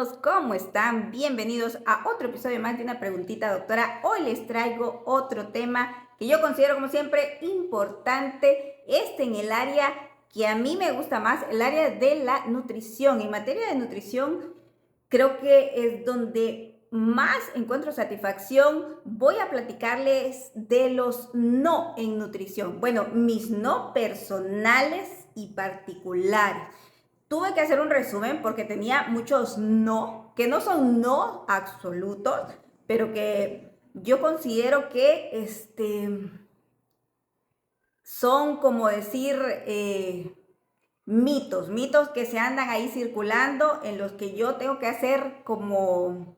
todos, ¿cómo están? Bienvenidos a otro episodio más de Una Preguntita Doctora. Hoy les traigo otro tema que yo considero como siempre importante, en el área que a mí me gusta más, el área de la nutrición. En materia de nutrición creo que es donde más encuentro satisfacción. Voy a platicarles de los no en nutrición. Bueno, mis no personales y particulares. Tuve que hacer un resumen porque tenía muchos no, que no son no absolutos, pero que yo considero que son como decir mitos que se andan ahí circulando en los que yo tengo que hacer como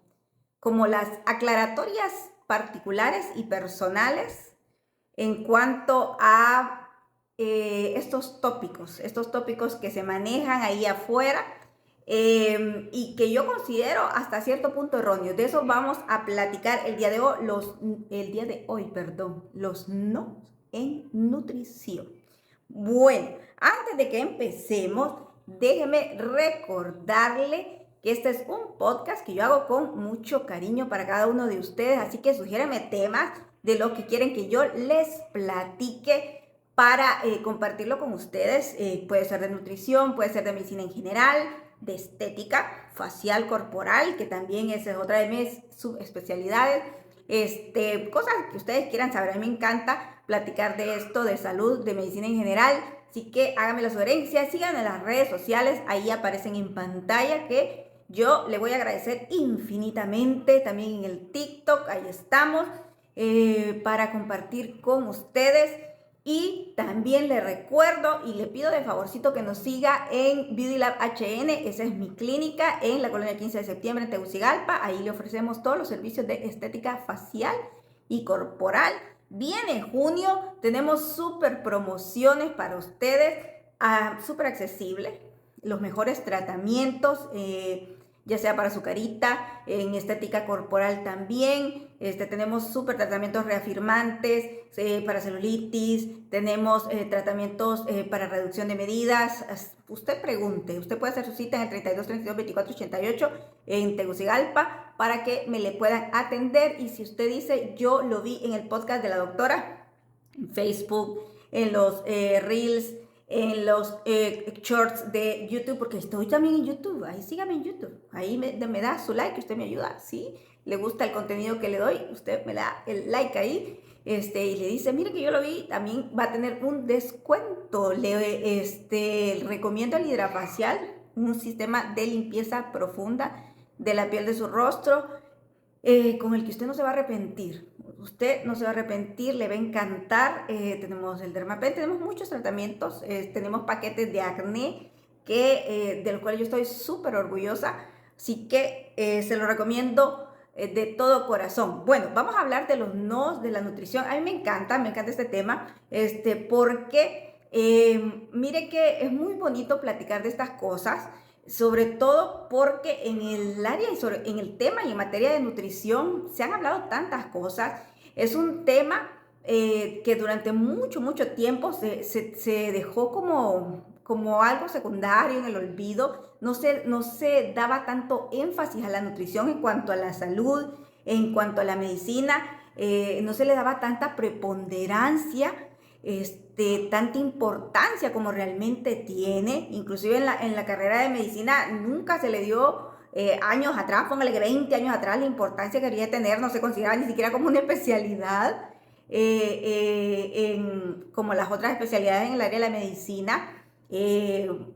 las aclaratorias particulares y personales en cuanto a estos tópicos que se manejan ahí afuera y que yo considero hasta cierto punto erróneos. De eso vamos a platicar el día de hoy, los no en nutrición. Bueno, antes de que empecemos, déjeme recordarle que este es un podcast que yo hago con mucho cariño para cada uno de ustedes, así que sugiéreme temas de lo que quieren que yo les platique para compartirlo con ustedes. Puede ser de nutrición, puede ser de medicina en general, de estética facial corporal, que también esa es otra de mis subespecialidades. Cosas que ustedes quieran saber. A mí me encanta platicar de esto, de salud, de medicina en general. Así que háganme la sugerencia, síganme en las redes sociales, ahí aparecen en pantalla, que yo le voy a agradecer infinitamente. También en el TikTok, ahí estamos, para compartir con ustedes. Y también le recuerdo y le pido de favorcito que nos siga en Beauty Lab HN. Esa es mi clínica en la colonia 15 de septiembre en Tegucigalpa. Ahí le ofrecemos todos los servicios de estética facial y corporal. Viene junio, tenemos súper promociones para ustedes, súper accesibles, los mejores tratamientos, ya sea para su carita, en estética corporal también. Tenemos súper tratamientos reafirmantes para celulitis, tenemos tratamientos para reducción de medidas. Usted pregunte, usted puede hacer su cita en el 32 32 24 88 en Tegucigalpa para que me le puedan atender. Y si usted dice, yo lo vi en el podcast de la doctora, en Facebook, en los Reels, en los shorts de YouTube, porque estoy también en YouTube. Ahí sígame en YouTube, ahí me da su like, usted me ayuda. Si le gusta el contenido que le doy, usted me da el like ahí, y le dice, mire que yo lo vi, también va a tener un descuento. Le recomiendo el hidrafacial, un sistema de limpieza profunda de la piel de su rostro, con el que usted no se va a arrepentir. Usted no se va a arrepentir, le va a encantar. Tenemos el Dermapen, tenemos muchos tratamientos, tenemos paquetes de acné del cual yo estoy súper orgullosa, así que se lo recomiendo de todo corazón. Bueno, vamos a hablar de los nos de la nutrición. A mí me encanta este tema, porque mire que es muy bonito platicar de estas cosas, sobre todo porque en el área y en el tema y en materia de nutrición se han hablado tantas cosas. Es un tema que durante mucho tiempo se dejó como algo secundario, en el olvido. No se daba tanto énfasis a la nutrición en cuanto a la salud, en cuanto a la medicina. No se le daba tanta preponderancia, tanta importancia como realmente tiene. Inclusive en la carrera de medicina nunca se le dio años atrás, póngale que 20 años atrás, la importancia que quería tener. No se consideraba ni siquiera como una especialidad, como las otras especialidades en el área de la medicina.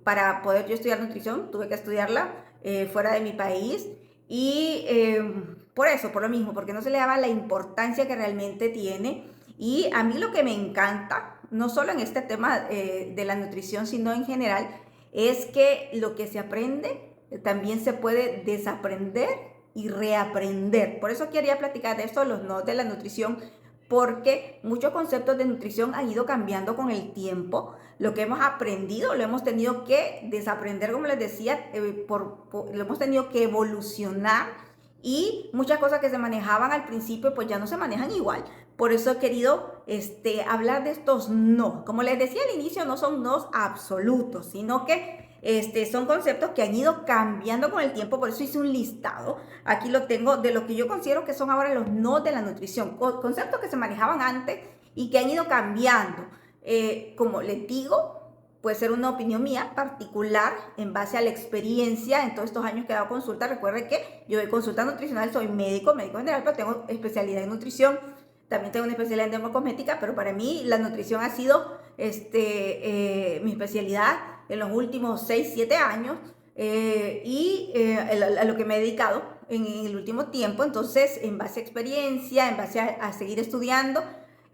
Para poder yo estudiar nutrición tuve que estudiarla fuera de mi país, y por lo mismo, porque no se le daba la importancia que realmente tiene. Y a mí lo que me encanta, no solo en este tema de la nutrición, sino en general, es que lo que se aprende también se puede desaprender y reaprender. Por eso quería platicar de esto, los no de la nutrición, porque muchos conceptos de nutrición han ido cambiando con el tiempo. Lo que hemos aprendido lo hemos tenido que desaprender, como les decía, lo hemos tenido que evolucionar, y muchas cosas que se manejaban al principio pues ya no se manejan igual. Por eso he querido hablar de estos no. Como les decía al inicio, no son nos absolutos, sino que son conceptos que han ido cambiando con el tiempo, por eso hice un listado. Aquí lo tengo de lo que yo considero que son ahora los no de la nutrición, conceptos que se manejaban antes y que han ido cambiando. Como les digo, puede ser una opinión mía particular en base a la experiencia en todos estos años que he dado consulta. Recuerden que yo doy consulta nutricional, soy médico general, pero tengo especialidad en nutrición. También tengo una especialidad en dermocosmética, pero para mí la nutrición ha sido mi especialidad en los últimos 6, 7 años a lo que me he dedicado en el último tiempo. Entonces, en base a experiencia, en base a seguir estudiando,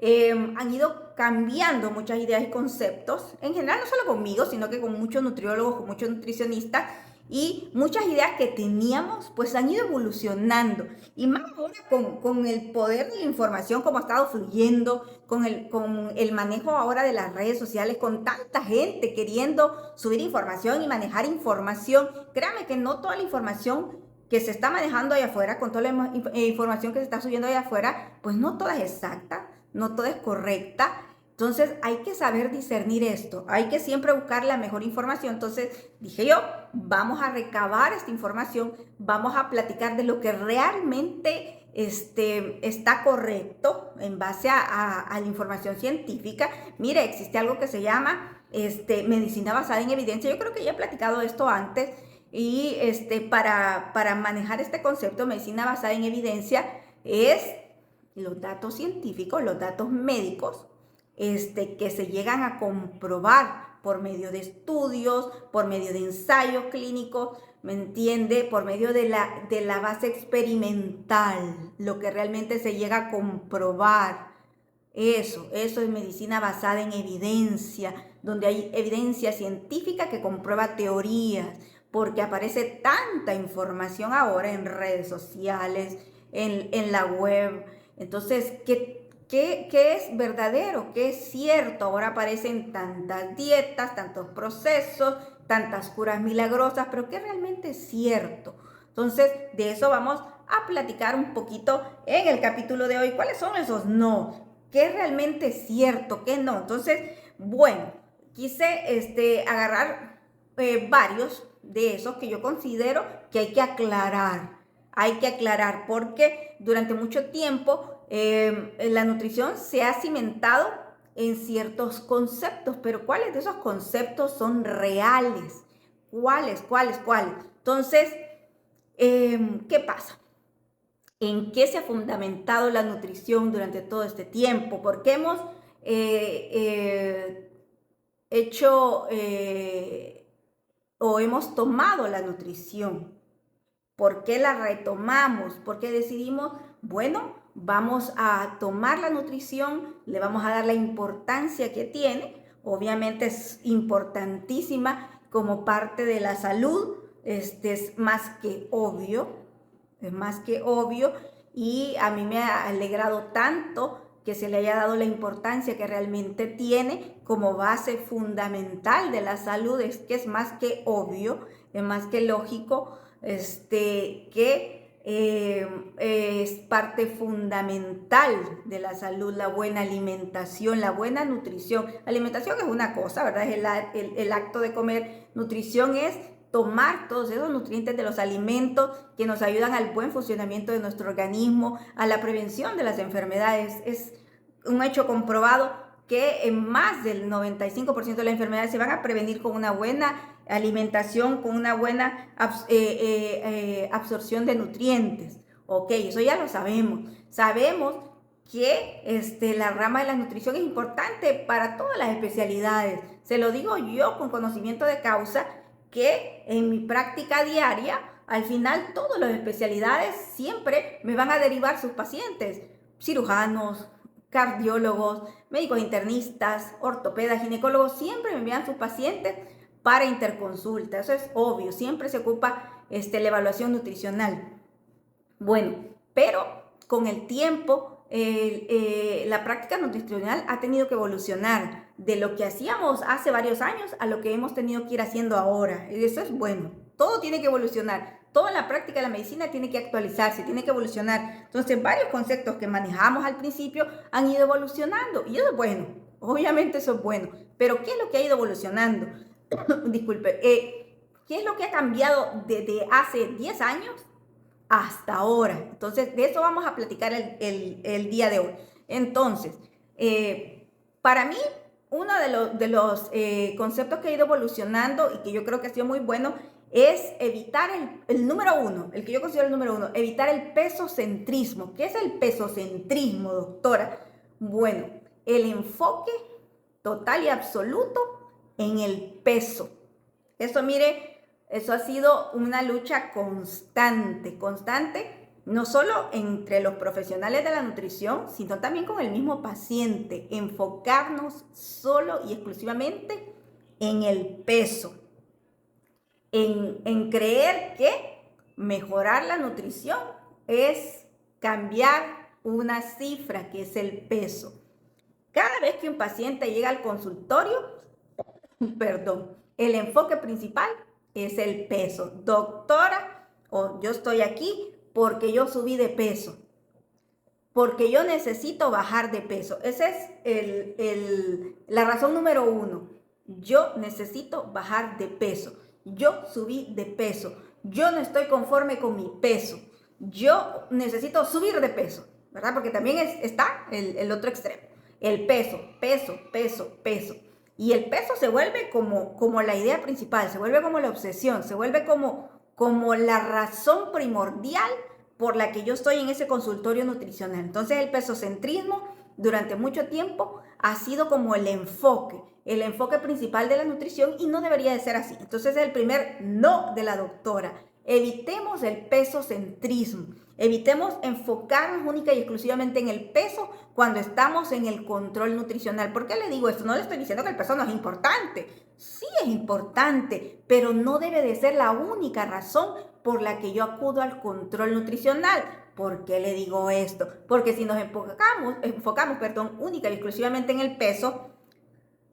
han ido cambiando muchas ideas y conceptos, en general no solo conmigo, sino que con muchos nutriólogos, con muchos nutricionistas, y muchas ideas que teníamos pues han ido evolucionando, y más ahora con el poder de la información, como ha estado fluyendo, con el manejo ahora de las redes sociales, con tanta gente queriendo subir información y manejar información. Créanme que no toda la información que se está manejando allá afuera, con toda la información que se está subiendo allá afuera, pues no toda es exacta, no toda es correcta. Entonces hay que saber discernir esto, hay que siempre buscar la mejor información. Entonces dije yo, vamos a recabar esta información, vamos a platicar de lo que realmente está correcto en base a la información científica. Mire, existe algo que se llama medicina basada en evidencia. Yo creo que ya he platicado esto antes, y para manejar este concepto, medicina basada en evidencia, es los datos científicos, los datos médicos, que se llegan a comprobar por medio de estudios, por medio de ensayos clínicos, ¿me entiende? Por medio de la base experimental, lo que realmente se llega a comprobar. Eso es medicina basada en evidencia, donde hay evidencia científica que comprueba teorías, porque aparece tanta información ahora en redes sociales, en la web. Entonces, ¿qué es verdadero? ¿Qué es cierto? Ahora aparecen tantas dietas, tantos procesos, tantas curas milagrosas, pero ¿qué realmente es cierto? Entonces, de eso vamos a platicar un poquito en el capítulo de hoy. ¿Cuáles son esos no? ¿Qué es realmente cierto? ¿Qué no? Entonces, bueno, quise agarrar varios de esos que yo considero que hay que aclarar. Hay que aclarar porque durante mucho tiempo la nutrición se ha cimentado en ciertos conceptos, pero ¿cuáles de esos conceptos son reales? ¿Cuáles? Entonces, ¿qué pasa? ¿En qué se ha fundamentado la nutrición durante todo este tiempo? Porque hemos hecho o hemos tomado la nutrición. ¿Por qué la retomamos? ¿Por qué decidimos, bueno, vamos a tomar la nutrición, le vamos a dar la importancia que tiene? Obviamente es importantísima como parte de la salud, es más que obvio, y a mí me ha alegrado tanto que se le haya dado la importancia que realmente tiene como base fundamental de la salud. Es que es más que obvio, es más que lógico, que es parte fundamental de la salud, la buena alimentación, la buena nutrición. Alimentación es una cosa, ¿verdad? Es el acto de comer. Nutrición es tomar todos esos nutrientes de los alimentos que nos ayudan al buen funcionamiento de nuestro organismo, a la prevención de las enfermedades. Es un hecho comprobado que en más del 95% de las enfermedades se van a prevenir con una buena alimentación, con una buena absorción de nutrientes. Ok, eso ya lo sabemos. Sabemos que la rama de la nutrición es importante para todas las especialidades. Se lo digo yo con conocimiento de causa, que en mi práctica diaria, al final todas las especialidades siempre me van a derivar sus pacientes, cirujanos, cardiólogos, médicos internistas, ortopedas, ginecólogos, siempre me envían sus pacientes para interconsulta. Eso es obvio, siempre se ocupa la evaluación nutricional. Bueno, pero con el tiempo la práctica nutricional ha tenido que evolucionar de lo que hacíamos hace varios años a lo que hemos tenido que ir haciendo ahora. Y eso es bueno, todo tiene que evolucionar. Toda la práctica de la medicina tiene que actualizarse, tiene que evolucionar. Entonces, varios conceptos que manejamos al principio han ido evolucionando. Y eso es bueno, obviamente eso es bueno. Pero ¿qué es lo que ha ido evolucionando? Disculpe, ¿Qué es lo que ha cambiado desde hace 10 años hasta ahora? Entonces, de eso vamos a platicar el día de hoy. Entonces, para mí, uno de los conceptos que ha ido evolucionando y que yo creo que ha sido muy bueno es evitar el número uno, el que yo considero el número uno, evitar el pesocentrismo. ¿Qué es el pesocentrismo, doctora? Bueno, el enfoque total y absoluto en el peso. Eso, mire, eso ha sido una lucha constante, no solo entre los profesionales de la nutrición, sino también con el mismo paciente. Enfocarnos solo y exclusivamente en el peso. En creer que mejorar la nutrición es cambiar una cifra, que es el peso. Cada vez que un paciente llega al consultorio, el enfoque principal es el peso. Doctora, yo estoy aquí porque yo subí de peso, porque yo necesito bajar de peso. Esa es la razón número uno. Yo necesito bajar de peso. Yo subí de peso. Yo no estoy conforme con mi peso. Yo necesito subir de peso, ¿verdad? Porque también está el otro extremo. El peso. Y el peso se vuelve como la idea principal, se vuelve como la obsesión, se vuelve como la razón primordial por la que yo estoy en ese consultorio nutricional. Entonces el pesocentrismo durante mucho tiempo ha sido como el enfoque principal de la nutrición, y no debería de ser así. Entonces es el primer no de la doctora. Evitemos el pesocentrismo, evitemos enfocarnos única y exclusivamente en el peso cuando estamos en el control nutricional. ¿Por qué le digo esto? No le estoy diciendo que el peso no es importante. Sí es importante, pero no debe de ser la única razón por la que yo acudo al control nutricional. ¿Por qué le digo esto? Porque si nos enfocamos, única y exclusivamente en el peso,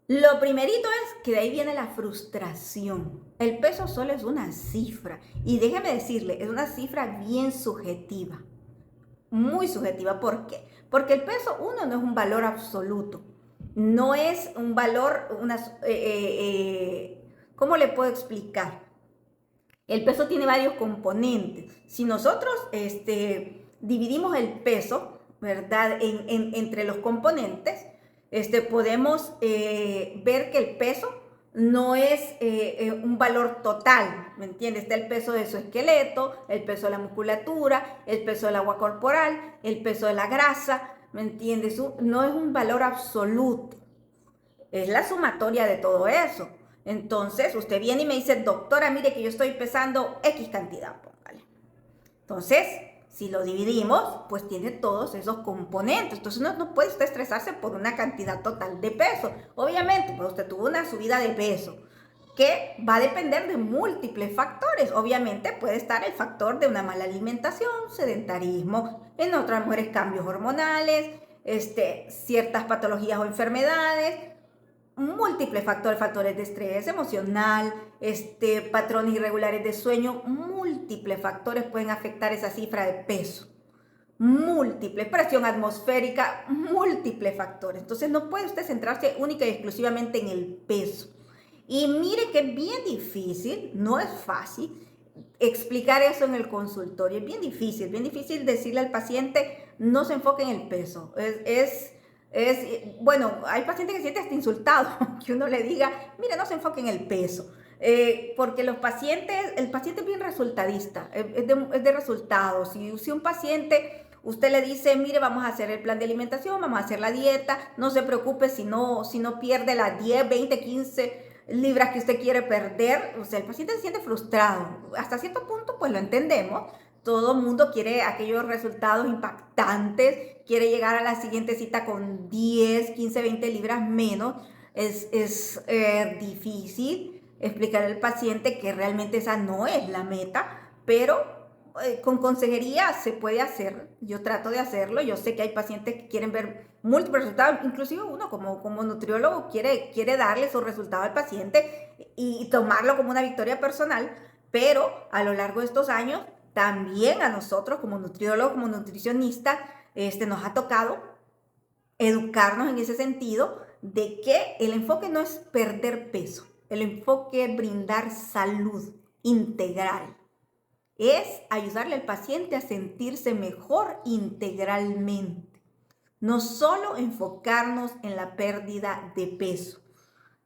lo primerito es que de ahí viene la frustración. El peso solo es una cifra, y déjeme decirle, es una cifra bien subjetiva, muy subjetiva. ¿Por qué? Porque el peso, uno, no es un valor absoluto, no es un valor, ¿cómo le puedo explicar? El peso tiene varios componentes. Si nosotros dividimos el peso, ¿verdad?, entre los componentes, podemos ver que el peso no es un valor total, ¿me entiendes? Está el peso de su esqueleto, el peso de la musculatura, el peso del agua corporal, el peso de la grasa, ¿me entiendes? No es un valor absoluto, es la sumatoria de todo eso. Entonces, usted viene y me dice, doctora, mire que yo estoy pesando X cantidad, póngale. Entonces, si lo dividimos, pues tiene todos esos componentes. Entonces, no puede usted estresarse por una cantidad total de peso. Obviamente, pues usted tuvo una subida de peso que va a depender de múltiples factores. Obviamente, puede estar el factor de una mala alimentación, sedentarismo, en otras mujeres cambios hormonales, ciertas patologías o enfermedades, múltiples factores de estrés emocional, patrones irregulares de sueño. Múltiples factores pueden afectar esa cifra de peso. Múltiples, presión atmosférica, múltiples factores. Entonces no puede usted centrarse única y exclusivamente en el peso. Y mire que es bien difícil, no es fácil explicar eso en el consultorio. Es bien difícil decirle al paciente, no se enfoque en el peso. Bueno, hay pacientes que se sienten hasta insultados que uno le diga, mire, no se enfoque en el peso, porque el paciente es bien resultadista, es de resultados. Si un paciente, usted le dice, mire, vamos a hacer el plan de alimentación, vamos a hacer la dieta, no se preocupe si no pierde las 10, 20, 15 libras que usted quiere perder, o sea, el paciente se siente frustrado. Hasta cierto punto, pues lo entendemos. Todo el mundo quiere aquellos resultados impactantes, quiere llegar a la siguiente cita con 10, 15, 20 libras menos. Es difícil explicar al paciente que realmente esa no es la meta, pero con consejería se puede hacer. Yo trato de hacerlo. Yo sé que hay pacientes que quieren ver múltiples resultados, inclusive uno como nutriólogo quiere darle esos resultados al paciente y tomarlo como una victoria personal, pero a lo largo de estos años también a nosotros como nutriólogos, como nutricionistas, nos ha tocado educarnos en ese sentido de que el enfoque no es perder peso, el enfoque es brindar salud. integral. Es ayudarle al paciente a sentirse mejor integralmente. No solo enfocarnos en la pérdida de peso.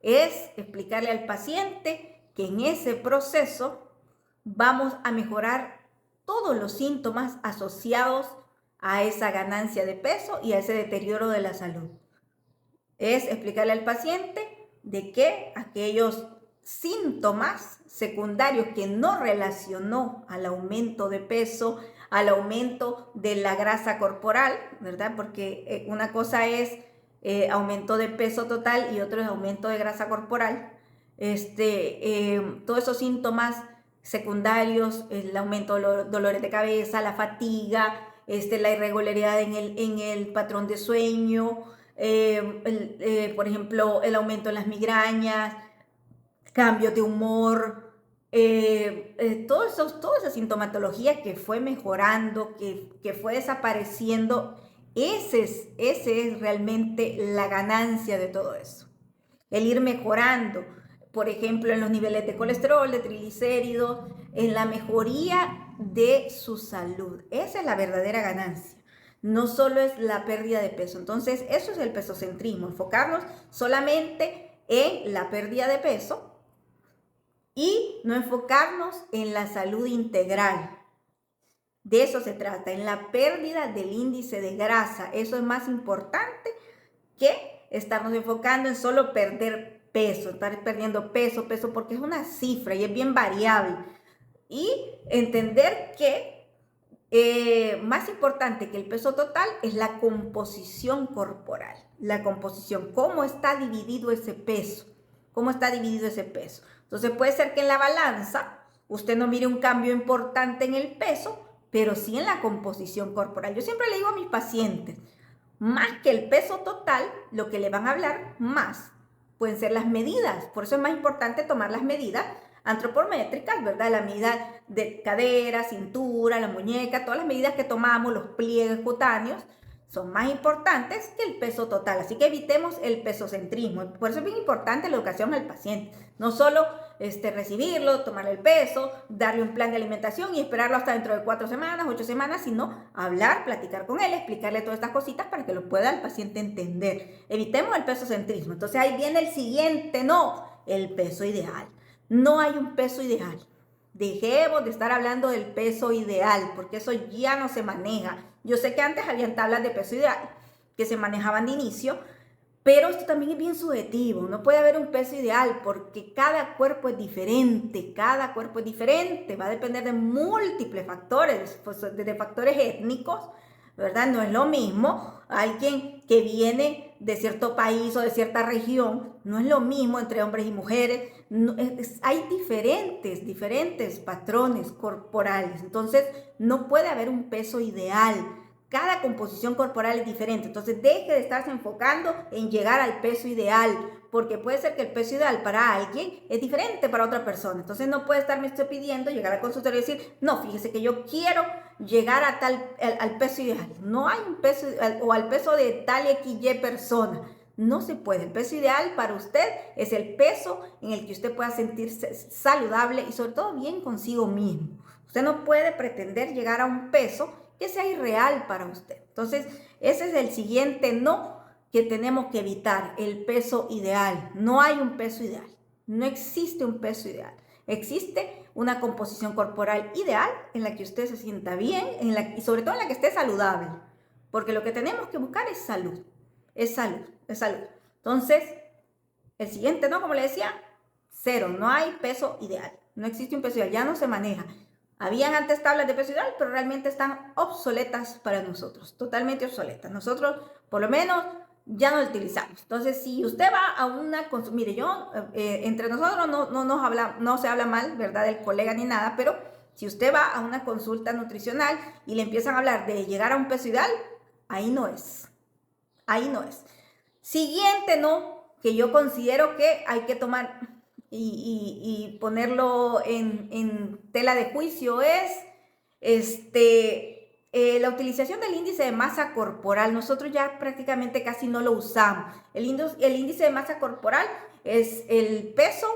Es explicarle al paciente que en ese proceso vamos a mejorar todos los síntomas asociados a esa ganancia de peso y a ese deterioro de la salud. Es explicarle al paciente de que aquellos síntomas secundarios que no relacionó al aumento de peso, al aumento de la grasa corporal, ¿verdad? Porque una cosa es aumento de peso total y otro es aumento de grasa corporal. Todos esos síntomas secundarios, el aumento de los dolores de cabeza, la fatiga, la irregularidad en el patrón de sueño, por ejemplo, el aumento en las migrañas, cambios de humor, toda esa sintomatología que fue mejorando, que fue desapareciendo, ese es realmente la ganancia de todo eso. El ir mejorando, por ejemplo, en los niveles de colesterol, de triglicéridos, en la mejoría de su salud. Esa es la verdadera ganancia. No solo es la pérdida de peso. Entonces, eso es el pesocentrismo, enfocarnos solamente en la pérdida de peso y no enfocarnos en la salud integral. De eso se trata, en la pérdida del índice de grasa. Eso es más importante que estarnos enfocando en solo perder peso, estar perdiendo peso, porque es una cifra y es bien variable. Y entender que más importante que el peso total es la composición corporal. La composición, cómo está dividido ese peso. Cómo está dividido ese peso. Entonces puede ser que en la balanza usted no mire un cambio importante en el peso, pero sí en la composición corporal. Yo siempre le digo a mis pacientes, más que el peso total, lo que le van a hablar más pueden ser las medidas. Por eso es más importante tomar las medidas antropométricas, ¿verdad? La medida de cadera, cintura, la muñeca, todas las medidas que tomamos, los pliegues cutáneos, son más importantes que el peso total. Así que evitemos el pesocentrismo. Por eso es bien importante la educación al paciente. No solo recibirlo, tomarle el peso, darle un plan de alimentación y esperarlo hasta dentro de 4 semanas, 8 semanas, sino hablar, platicar con él, explicarle todas estas cositas para que lo pueda el paciente entender. Evitemos el pesocentrismo. Entonces ahí viene el siguiente no, el peso ideal. No hay un peso ideal. Dejemos de estar hablando del peso ideal, porque eso ya no se maneja. Yo sé que antes habían tablas de peso ideal que se manejaban de inicio, pero esto también es bien subjetivo. No puede haber un peso ideal porque cada cuerpo es diferente, va a depender de múltiples factores, pues desde factores étnicos, ¿verdad? No es lo mismo alguien que viene de cierto país o de cierta región, no es lo mismo entre hombres y mujeres, hay diferentes patrones corporales, entonces no puede haber un peso ideal. Cada composición corporal es diferente, entonces deje de estarse enfocando en llegar al peso ideal, porque puede ser que el peso ideal para alguien es diferente para otra persona. Entonces no puede estarme pidiendo llegar al consultorio y decir, no, fíjese que yo quiero llegar a al peso ideal. No hay un peso o al peso de tal XY persona. No se puede. El peso ideal para usted es el peso en el que usted pueda sentirse saludable y sobre todo bien consigo mismo. Usted no puede pretender llegar a un peso que sea irreal para usted. Entonces, ese es el siguiente no que tenemos que evitar, el peso ideal. No hay un peso ideal. No existe un peso ideal. Existe una composición corporal ideal en la que usted se sienta bien y sobre todo en la que esté saludable. Porque lo que tenemos que buscar es salud. Es salud. Entonces, el siguiente no, como le decía, 0. No hay peso ideal. No existe un peso ideal. Ya no se maneja. Habían antes tablas de peso ideal, pero realmente están obsoletas para nosotros. Totalmente obsoletas. Nosotros, por lo menos, ya no lo utilizamos. Entonces, si usted va a una consulta, mire, yo, entre nosotros no se habla mal, ¿verdad?, del colega ni nada, pero si usted va a una consulta nutricional y le empiezan a hablar de llegar a un peso ideal, ahí no es. Siguiente no, que yo considero que hay que tomar y ponerlo en tela de juicio es la utilización del índice de masa corporal. Nosotros ya prácticamente casi no lo usamos. El índice de masa corporal es el peso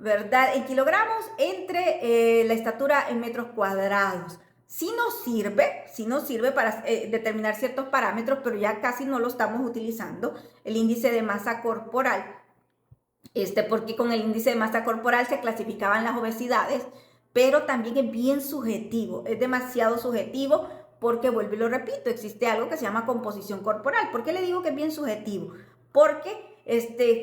¿verdad? En kilogramos entre la estatura en metros cuadrados. Sí nos sirve para determinar ciertos parámetros, pero ya casi no lo estamos utilizando, el índice de masa corporal. Porque con el índice de masa corporal se clasificaban las obesidades, pero también es bien subjetivo, es demasiado subjetivo porque, vuelvo y lo repito, existe algo que se llama composición corporal. ¿Por qué le digo que es bien subjetivo? Porque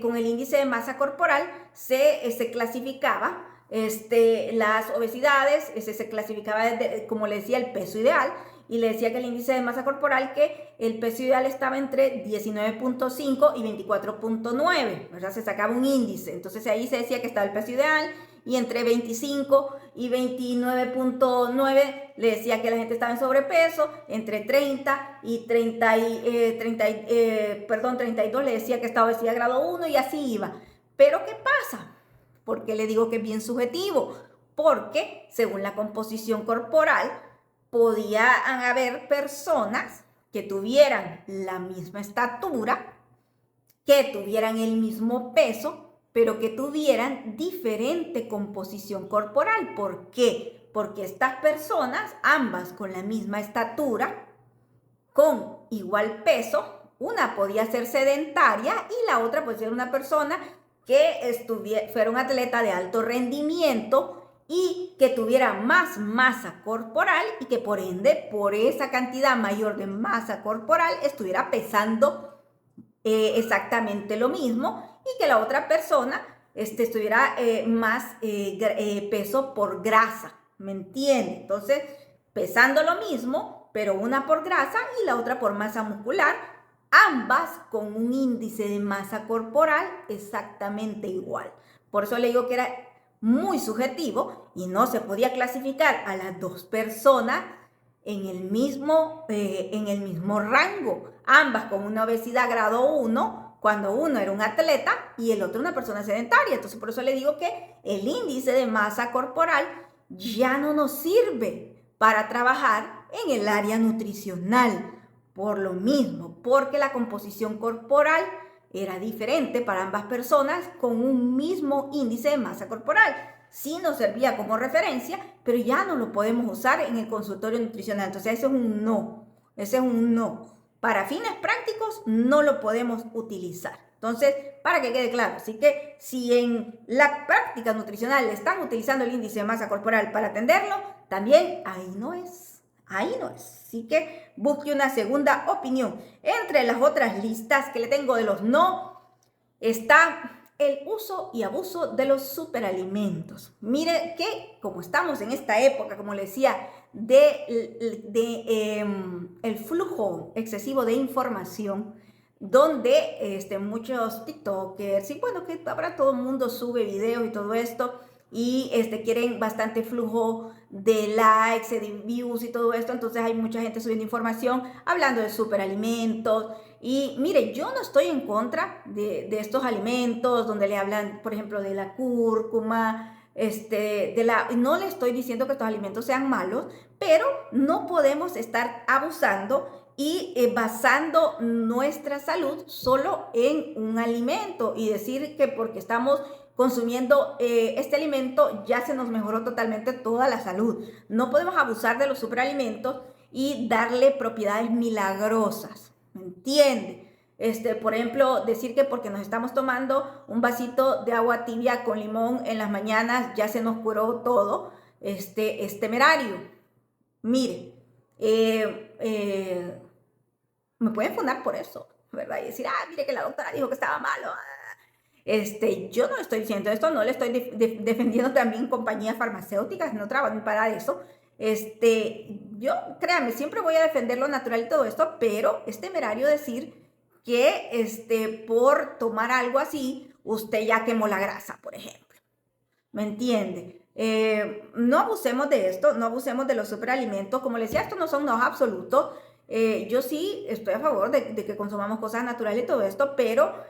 con el índice de masa corporal se clasificaba las obesidades, se clasificaba desde, como le decía, el peso ideal, y le decía que el índice de masa corporal, que el peso ideal estaba entre 19.5 y 24.9, ¿verdad? Se sacaba un índice, entonces ahí se decía que estaba el peso ideal, y entre 25 y 29.9 le decía que la gente estaba en sobrepeso, entre 30 y 32 le decía que estaba obesidad grado 1, y así iba. Pero ¿qué pasa? Porque le digo que es bien subjetivo, porque según la composición corporal podían haber personas que tuvieran la misma estatura, que tuvieran el mismo peso, pero que tuvieran diferente composición corporal. ¿Por qué? Porque estas personas, ambas con la misma estatura, con igual peso, una podía ser sedentaria y la otra puede ser una persona que fuera un atleta de alto rendimiento y que tuviera más masa corporal, y que por ende, por esa cantidad mayor de masa corporal, estuviera pesando exactamente lo mismo, y que la otra persona estuviera más peso por grasa, ¿me entiende? Entonces, pesando lo mismo, pero una por grasa y la otra por masa muscular, ambas con un índice de masa corporal exactamente igual. Por eso le digo que era muy subjetivo y no se podía clasificar a las dos personas en el mismo rango, ambas con una obesidad grado 1, cuando uno era un atleta y el otro una persona sedentaria. Entonces, por eso le digo que el índice de masa corporal ya no nos sirve para trabajar en el área nutricional, por lo mismo, porque la composición corporal era diferente para ambas personas con un mismo índice de masa corporal. Sí nos servía como referencia, pero ya no lo podemos usar en el consultorio nutricional. Entonces, ese es un no. Ese es un no. Para fines prácticos no lo podemos utilizar. Entonces, para que quede claro, así que si en la práctica nutricional están utilizando el índice de masa corporal para atenderlo, también ahí no es. Ahí no es. Así que busque una segunda opinión. Entre las otras listas que le tengo de los no, está el uso y abuso de los superalimentos. Mire que como estamos en esta época, como le decía, el flujo excesivo de información, donde muchos TikTokers, y bueno, que ahora todo el mundo sube videos y todo esto, y quieren bastante flujo de likes, de views y todo esto. Entonces hay mucha gente subiendo información hablando de superalimentos. Y mire, yo no estoy en contra de estos alimentos donde le hablan, por ejemplo, de la cúrcuma, no le estoy diciendo que estos alimentos sean malos, pero no podemos estar abusando y basando nuestra salud solo en un alimento y decir que porque estamos consumiendo este alimento ya se nos mejoró totalmente toda la salud. No podemos abusar de los superalimentos y darle propiedades milagrosas, ¿me entiende? Por ejemplo, decir que porque nos estamos tomando un vasito de agua tibia con limón en las mañanas ya se nos curó todo, es temerario. Mire, me pueden fundar por eso, ¿verdad? Y decir, mire que la doctora dijo que estaba malo. Yo no estoy diciendo esto, no le estoy defendiendo también compañías farmacéuticas, no trabajo para eso. Yo, créanme, siempre voy a defender lo natural y todo esto, pero es temerario decir que por tomar algo así, usted ya quemó la grasa, por ejemplo. ¿Me entiende? No abusemos de esto, no abusemos de los superalimentos. Como les decía, estos no son no absolutos. Yo sí estoy a favor de que consumamos cosas naturales y todo esto, pero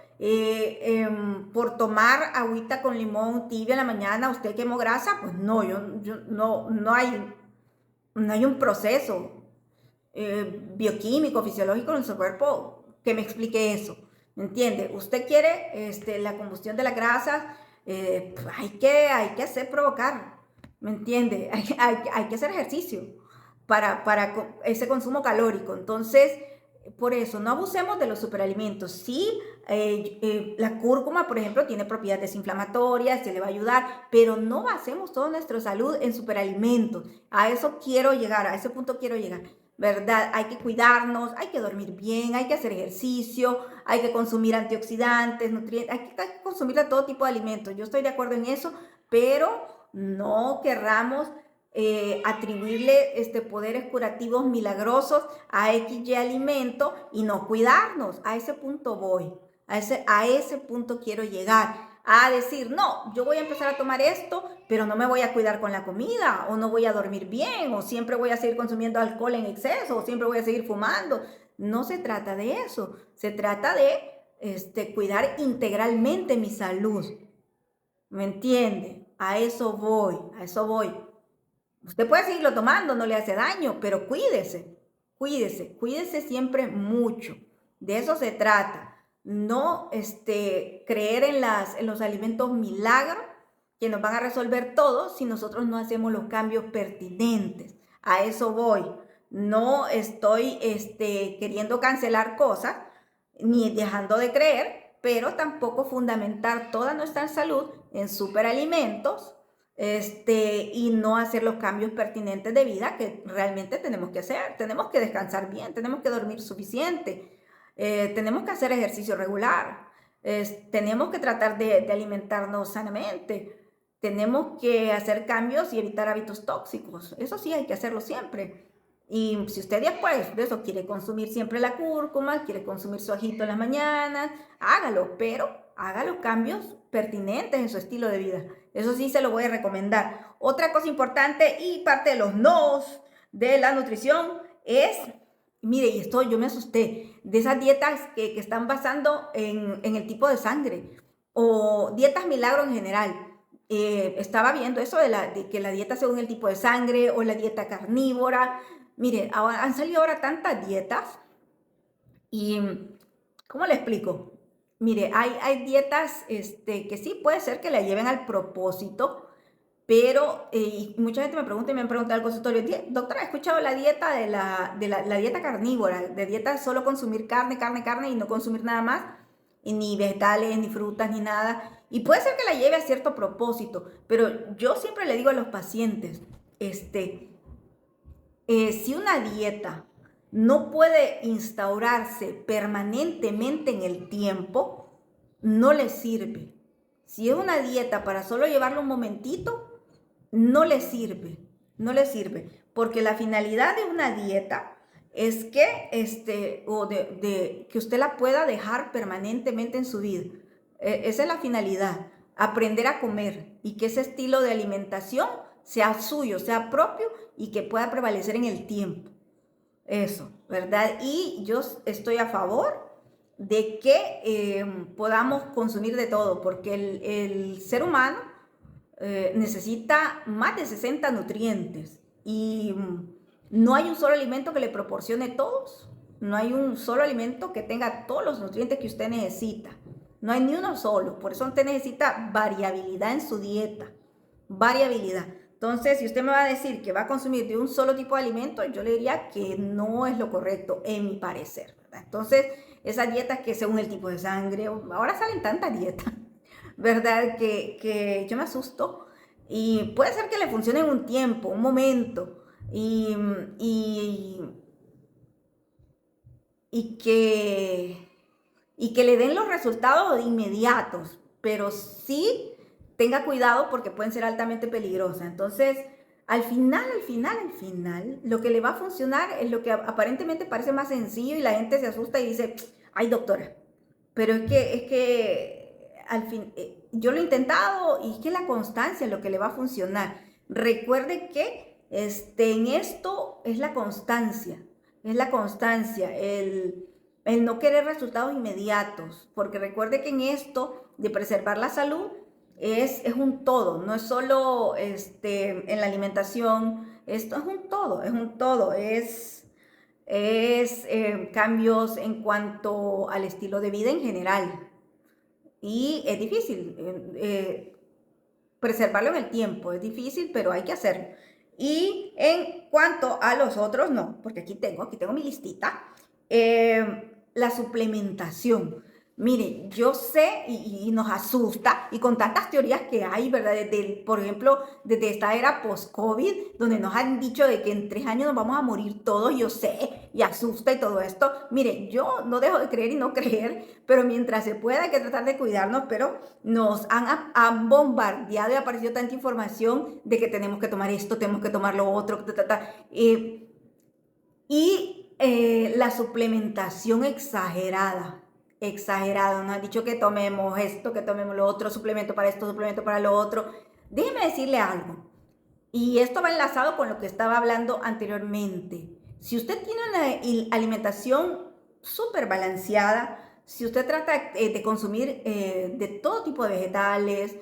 por tomar agüita con limón tibia en la mañana, ¿usted quemó grasa? Pues no, no hay un proceso bioquímico, fisiológico en su cuerpo que me explique eso. ¿Me entiende? Usted quiere la combustión de las grasas, hay que hacer provocar, ¿me entiende? Hay que hacer ejercicio para ese consumo calórico. Entonces, por eso, no abusemos de los superalimentos. Sí, la cúrcuma, por ejemplo, tiene propiedades desinflamatorias, se le va a ayudar, pero no basemos toda nuestra salud en superalimentos. A eso quiero llegar, a ese punto quiero llegar, ¿verdad? Hay que cuidarnos, hay que dormir bien, hay que hacer ejercicio, hay que consumir antioxidantes, nutrientes, hay que consumir todo tipo de alimentos. Yo estoy de acuerdo en eso, pero no querramos atribuirle poderes curativos milagrosos a XY alimento y no cuidarnos. A ese punto voy, a ese punto quiero llegar. A decir, no, yo voy a empezar a tomar esto, pero no me voy a cuidar con la comida, o no voy a dormir bien, o siempre voy a seguir consumiendo alcohol en exceso, o siempre voy a seguir fumando. No se trata de eso, se trata de cuidar integralmente mi salud. ¿Me entiende? A eso voy, a eso voy. Usted puede seguirlo tomando, no le hace daño, pero cuídese, cuídese, cuídese siempre mucho. De eso se trata. No creer en los alimentos milagros que nos van a resolver todo si nosotros no hacemos los cambios pertinentes. A eso voy. No estoy queriendo cancelar cosas ni dejando de creer, pero tampoco fundamentar toda nuestra salud en superalimentos y no hacer los cambios pertinentes de vida que realmente tenemos que hacer. Tenemos que descansar bien, tenemos que dormir suficiente, tenemos que hacer ejercicio regular, tenemos que tratar de alimentarnos sanamente, tenemos que hacer cambios y evitar hábitos tóxicos. Eso sí hay que hacerlo siempre. Y si usted después de eso quiere consumir siempre la cúrcuma, quiere consumir su ajito en las mañanas, hágalo, pero haga los cambios pertinentes en su estilo de vida. Eso sí se lo voy a recomendar. Otra cosa importante y parte de los nos de la nutrición es, mire, y esto yo me asusté, de esas dietas que están basando en el tipo de sangre o dietas milagro en general. Estaba viendo eso de que la dieta según el tipo de sangre o la dieta carnívora. Mire, han salido ahora tantas dietas y, ¿cómo le explico? Mire, hay dietas que sí puede ser que la lleven al propósito, pero y mucha gente me pregunta y me han preguntado al consultorio, doctora, ¿he escuchado la dieta la dieta carnívora, de dieta solo consumir carne, carne, carne y no consumir nada más, y ni vegetales, ni frutas, ni nada? Y puede ser que la lleve a cierto propósito, pero yo siempre le digo a los pacientes, si una dieta no puede instaurarse permanentemente en el tiempo, no le sirve. Si es una dieta para solo llevarlo un momentito, no le sirve, no le sirve, porque la finalidad de una dieta es que, que usted la pueda dejar permanentemente en su vida. Esa es la finalidad, aprender a comer y que ese estilo de alimentación sea suyo, sea propio y que pueda prevalecer en el tiempo. Eso, ¿verdad? Y yo estoy a favor de que podamos consumir de todo, porque el ser humano necesita más de 60 nutrientes y no hay un solo alimento que le proporcione todos, no hay un solo alimento que tenga todos los nutrientes que usted necesita, no hay ni uno solo, por eso usted necesita variabilidad en su dieta, variabilidad. Entonces, si usted me va a decir que va a consumir de un solo tipo de alimento, yo le diría que no es lo correcto, en mi parecer, ¿verdad? Entonces, esas dietas que según el tipo de sangre, ahora salen tantas dietas, ¿verdad? Que yo me asusto y puede ser que le funcione en un tiempo, un momento, y, y, y que, y que le den los resultados inmediatos, pero sí tenga cuidado porque pueden ser altamente peligrosas. Entonces, al final, lo que le va a funcionar es lo que aparentemente parece más sencillo y la gente se asusta y dice, ay doctora, pero es que al fin, yo lo he intentado y es que la constancia es lo que le va a funcionar. Recuerde que en esto es la constancia, el no querer resultados inmediatos, porque recuerde que en esto de preservar la salud es un todo, no es solo en la alimentación, esto es un todo, cambios en cuanto al estilo de vida en general. Y es difícil, preservarlo en el tiempo. Es difícil, pero hay que hacerlo. Y en cuanto a los otros, no, porque aquí tengo mi listita. La suplementación. Mire, yo sé y nos asusta, y con tantas teorías que hay, ¿verdad? Por ejemplo, desde esta era post-COVID, donde nos han dicho de que en 3 años nos vamos a morir todos, yo sé, y asusta y todo esto. Mire, yo no dejo de creer y no creer, pero mientras se pueda hay que tratar de cuidarnos, pero nos han bombardeado y ha aparecido tanta información de que tenemos que tomar esto, tenemos que tomar lo otro, la suplementación exagerada. Nos han dicho que tomemos esto, que tomemos lo otro, suplemento para esto, suplemento para lo otro. Déjeme decirle algo. Y esto va enlazado con lo que estaba hablando anteriormente. Si usted tiene una alimentación súper balanceada, si usted trata de consumir de todo tipo de vegetales,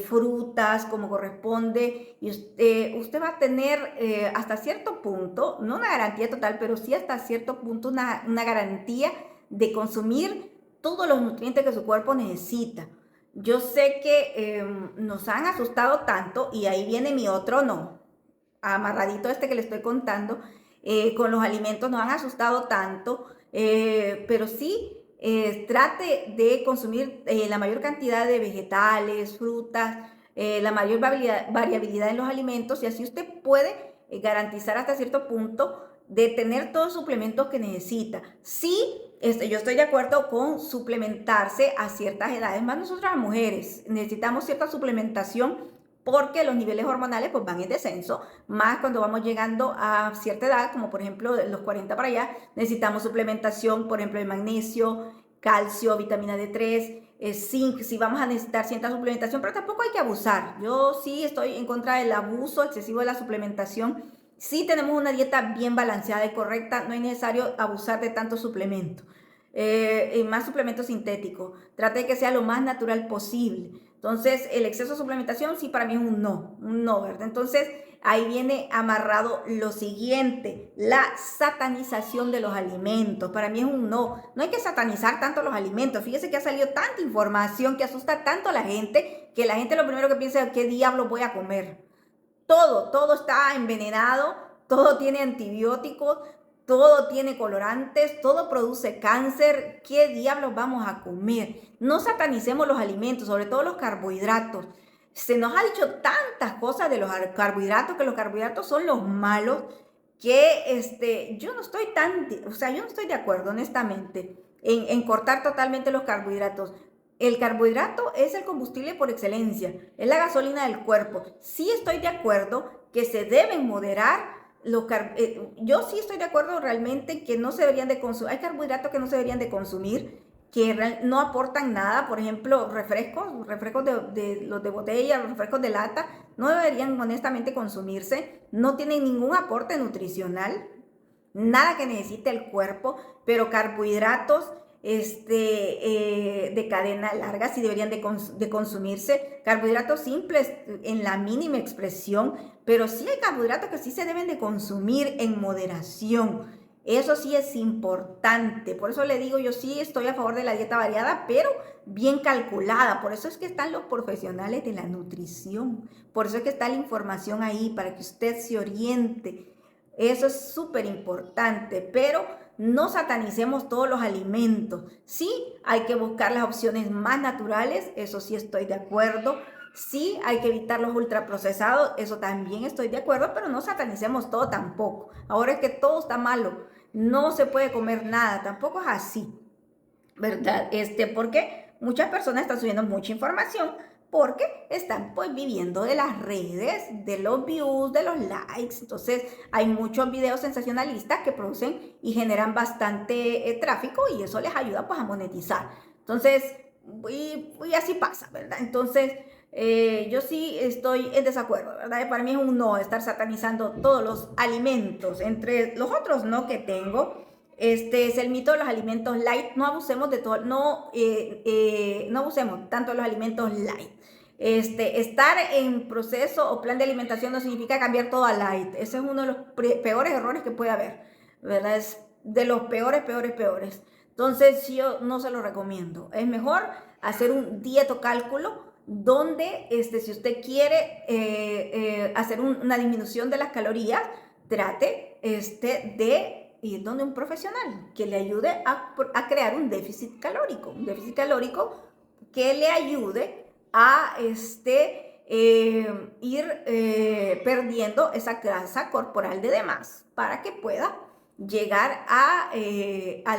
frutas como corresponde, y usted va a tener hasta cierto punto, no una garantía total, pero sí hasta cierto punto una garantía de consumir todos los nutrientes que su cuerpo necesita. Yo sé que nos han asustado tanto, y ahí viene mi otro no, amarradito que le estoy contando, con los alimentos nos han asustado tanto, pero sí trate de consumir la mayor cantidad de vegetales, frutas, la mayor variabilidad en los alimentos, y así usted puede garantizar hasta cierto punto de tener todos los suplementos que necesita. Sí, yo estoy de acuerdo con suplementarse a ciertas edades, más nosotras las mujeres necesitamos cierta suplementación porque los niveles hormonales pues van en descenso, más cuando vamos llegando a cierta edad, como por ejemplo de los 40 para allá, necesitamos suplementación, por ejemplo, de magnesio, calcio, vitamina D3, zinc, si vamos a necesitar cierta suplementación, pero tampoco hay que abusar. Yo sí estoy en contra del abuso excesivo de la suplementación. Si tenemos una dieta bien balanceada y correcta, no es necesario abusar de tanto suplemento. Más suplemento sintético. Trate de que sea lo más natural posible. Entonces, el exceso de suplementación sí para mí es un no, ¿verdad? Entonces, ahí viene amarrado lo siguiente, la satanización de los alimentos. Para mí es un no. No hay que satanizar tanto los alimentos. Fíjese que ha salido tanta información que asusta tanto a la gente, que la gente lo primero que piensa es, ¿qué diablos voy a comer? Todo está envenenado, todo tiene antibióticos, todo tiene colorantes, todo produce cáncer. ¿Qué diablos vamos a comer? No satanicemos los alimentos, sobre todo los carbohidratos. Se nos ha dicho tantas cosas de los carbohidratos, que los carbohidratos son los malos, que yo no estoy yo no estoy de acuerdo, honestamente, en cortar totalmente los carbohidratos. El carbohidrato es el combustible por excelencia, es la gasolina del cuerpo. Sí estoy de acuerdo que se deben moderar yo sí estoy de acuerdo realmente que no se deberían de consumir. Hay carbohidratos que no se deberían de consumir, que no aportan nada. Por ejemplo, refrescos de los de botella, refrescos de lata, no deberían honestamente consumirse. No tienen ningún aporte nutricional, nada que necesite el cuerpo, pero carbohidratos de cadena larga sí deberían de consumirse. Carbohidratos simples en la mínima expresión, pero sí hay carbohidratos que sí se deben de consumir en moderación. Eso sí es importante. Por eso le digo, yo sí estoy a favor de la dieta variada, pero bien calculada. Por eso es que están los profesionales de la nutrición. Por eso es que está la información ahí para que usted se oriente. Eso es súper importante, pero no satanicemos todos los alimentos. Sí, hay que buscar las opciones más naturales, eso sí estoy de acuerdo. Sí, hay que evitar los ultraprocesados, eso también estoy de acuerdo, pero no satanicemos todo tampoco. Ahora es que todo está malo, no se puede comer nada, tampoco es así, ¿verdad? Porque muchas personas están subiendo mucha información porque están pues viviendo de las redes, de los views, de los likes. Entonces hay muchos videos sensacionalistas que producen y generan bastante tráfico, y eso les ayuda pues a monetizar. Entonces, y así pasa, ¿verdad? Entonces, yo sí estoy en desacuerdo, ¿verdad? Para mí es un no estar satanizando todos los alimentos. Entre los otros no que tengo, es el mito de los alimentos light. No abusemos de todo, no abusemos tanto de los alimentos light. Estar en proceso o plan de alimentación no significa cambiar todo a light. Ese es uno de los peores errores que puede haber, ¿verdad? Es de los peores. Entonces yo no se lo recomiendo. Es mejor hacer un dietocálculo donde si usted quiere hacer una disminución de las calorías, trate de ir donde un profesional que le ayude a crear un déficit calórico que le ayude a ir perdiendo esa grasa corporal de demás para que pueda llegar a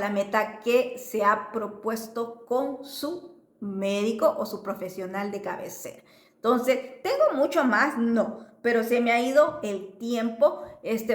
la meta que se ha propuesto con su médico o su profesional de cabecera. Entonces, ¿tengo mucho más? No, pero se me ha ido el tiempo.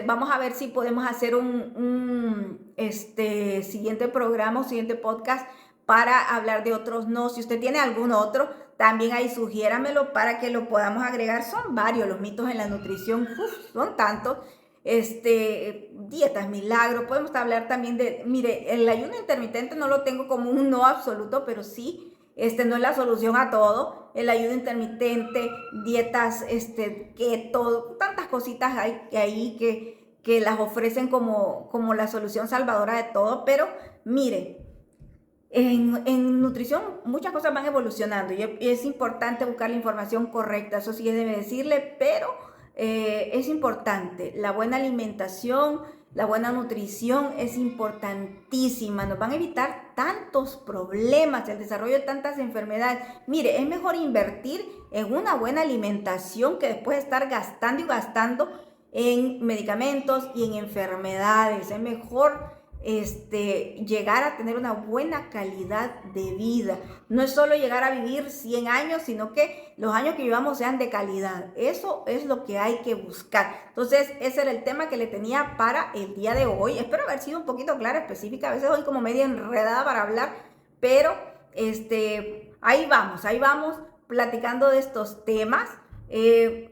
Vamos a ver si podemos hacer un siguiente programa, un siguiente podcast para hablar de otros no. Si usted tiene algún otro, también ahí sugiéramelo para que lo podamos agregar. Son varios los mitos en la nutrición, son tantos. Dietas milagro, podemos hablar también de, mire, el ayuno intermitente no lo tengo como un no absoluto, pero sí, no es la solución a todo. El ayuno intermitente, dietas, keto, tantas cositas hay ahí que las ofrecen como la solución salvadora de todo, pero mire, en nutrición muchas cosas van evolucionando y es importante buscar la información correcta, eso sí debe decirle, pero es importante. La buena alimentación, la buena nutrición es importantísima. Nos van a evitar tantos problemas, el desarrollo de tantas enfermedades. Mire, es mejor invertir en una buena alimentación que después estar gastando y gastando en medicamentos y en enfermedades. Es mejor llegar a tener una buena calidad de vida. No es solo llegar a vivir 100 años, sino que los años que vivamos sean de calidad. Eso es lo que hay que buscar. Entonces, ese era el tema que le tenía para el día de hoy. Espero haber sido un poquito clara, específica. A veces soy como media enredada para hablar, pero ahí vamos platicando de estos temas.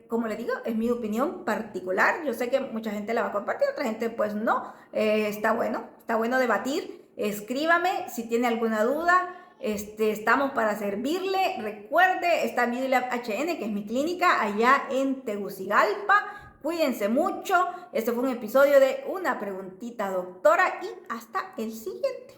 Como les digo, es mi opinión particular. Yo sé que mucha gente la va a compartir, otra gente pues no. Está bueno debatir. Escríbame si tiene alguna duda. Estamos para servirle. Recuerde, está Midlab HN, que es mi clínica allá en Tegucigalpa. Cuídense mucho. Este fue un episodio de Una Preguntita Doctora y hasta el siguiente.